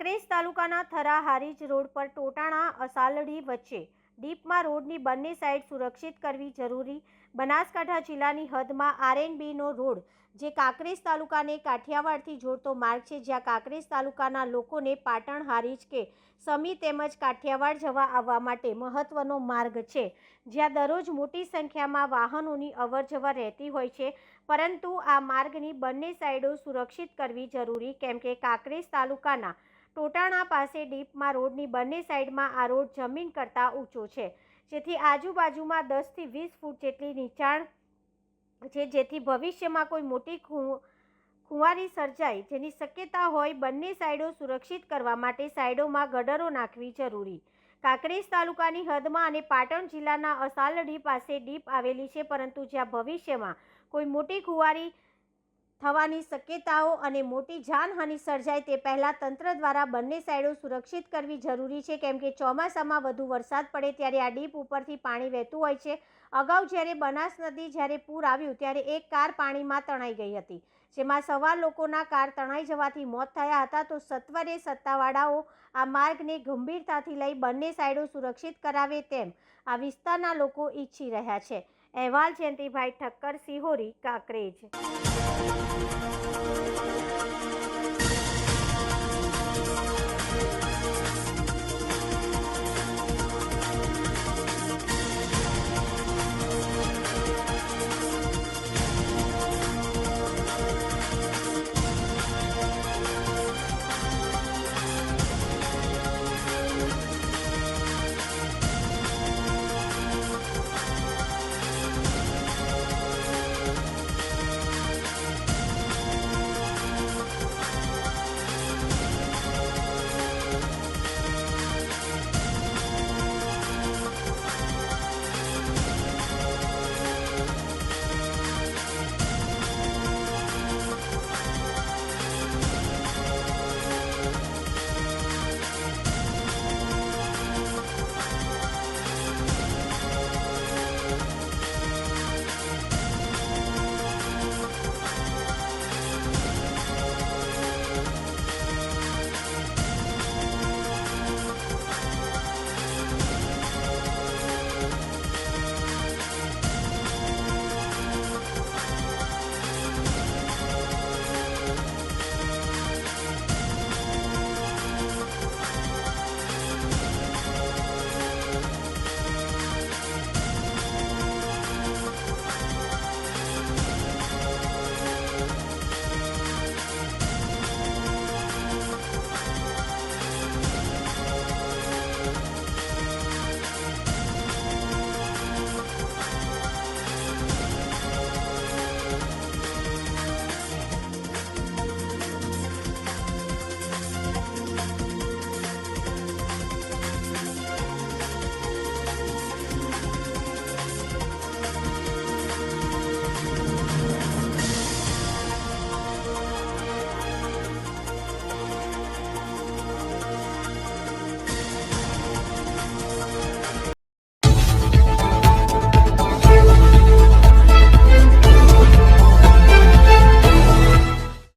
કાંકરેજ તાલુકાના થરા હારીજ રોડ પર ટોટાણા અસાલડી વચ્ચે ડીપમાં રોડની બંને સાઈડ સુરક્ષિત કરવી જરૂરી। બનાસકાંઠા જિલ્લાની હદમાં આરએનબીનો રોડ જે કાંકરેજ તાલુકાને કાઠિયાવાડથી જોડતો માર્ગ છે, જ્યાં કાંકરેજ તાલુકાના લોકોને પાટણ, હારીજ કે સમી તેમજ કાઠિયાવાડ જવા આવવા માટે મહત્વનો માર્ગ છે, જ્યાં દરરોજ મોટી સંખ્યામાં વાહનોની અવરજવર રહેતી હોય છે, પરંતુ આ માર્ગની બંને સાઈડો સુરક્ષિત કરવી જરૂરી, કેમ કે કાંકરેજ તાલુકાના ટોટાણા પાસે ડીપમાં રોડની બંને સાઈડમાં આ રોડ જમીન કરતાં ઊંચો છે, જેથી આજુબાજુમાં 10 થી 20 ફૂટ જેટલી નીચાણ છે, જેથી ભવિષ્યમાં કોઈ મોટી ખુવારી સર્જાય જેની શક્યતા હોય। બંને સાઈડો સુરક્ષિત કરવા માટે સાઈડોમાં ગટરો નાખવી જરૂરી। કાંકરેજ તાલુકાની હદમાં અને પાટણ જિલ્લાના અસાલડી પાસે ડીપ આવેલી છે, પરંતુ જ્યાં ભવિષ્યમાં કોઈ મોટી ખુવારી થવાની શક્યતાઓ અને મોટી જાનહાનિ સર્જાય તે પહેલાં તંત્ર દ્વારા બંને સાઈડો સુરક્ષિત કરવી જરૂરી છે, કેમ કે ચોમાસામાં વધુ વરસાદ પડે ત્યારે આ ડીપ ઉપરથી પાણી વહેતું હોય છે। અગાઉ જ્યારે બનાસ નદી જ્યારે પૂર આવ્યું ત્યારે એક કાર પાણીમાં તણાઈ ગઈ હતી, જેમાં સવાર લોકોના કાર તણાઈ જવાથી મોત થયા હતા। તો સત્વરે સત્તાવાળાઓ આ માર્ગને ગંભીરતાથી લઈ બંને સાઈડો સુરક્ષિત કરાવે તેમ આ વિસ્તારના લોકો ઈચ્છી રહ્યા છે। અહેવાલ જયંતિભાઈ ઠક્કર, સિહોરી, કાંકરેજ।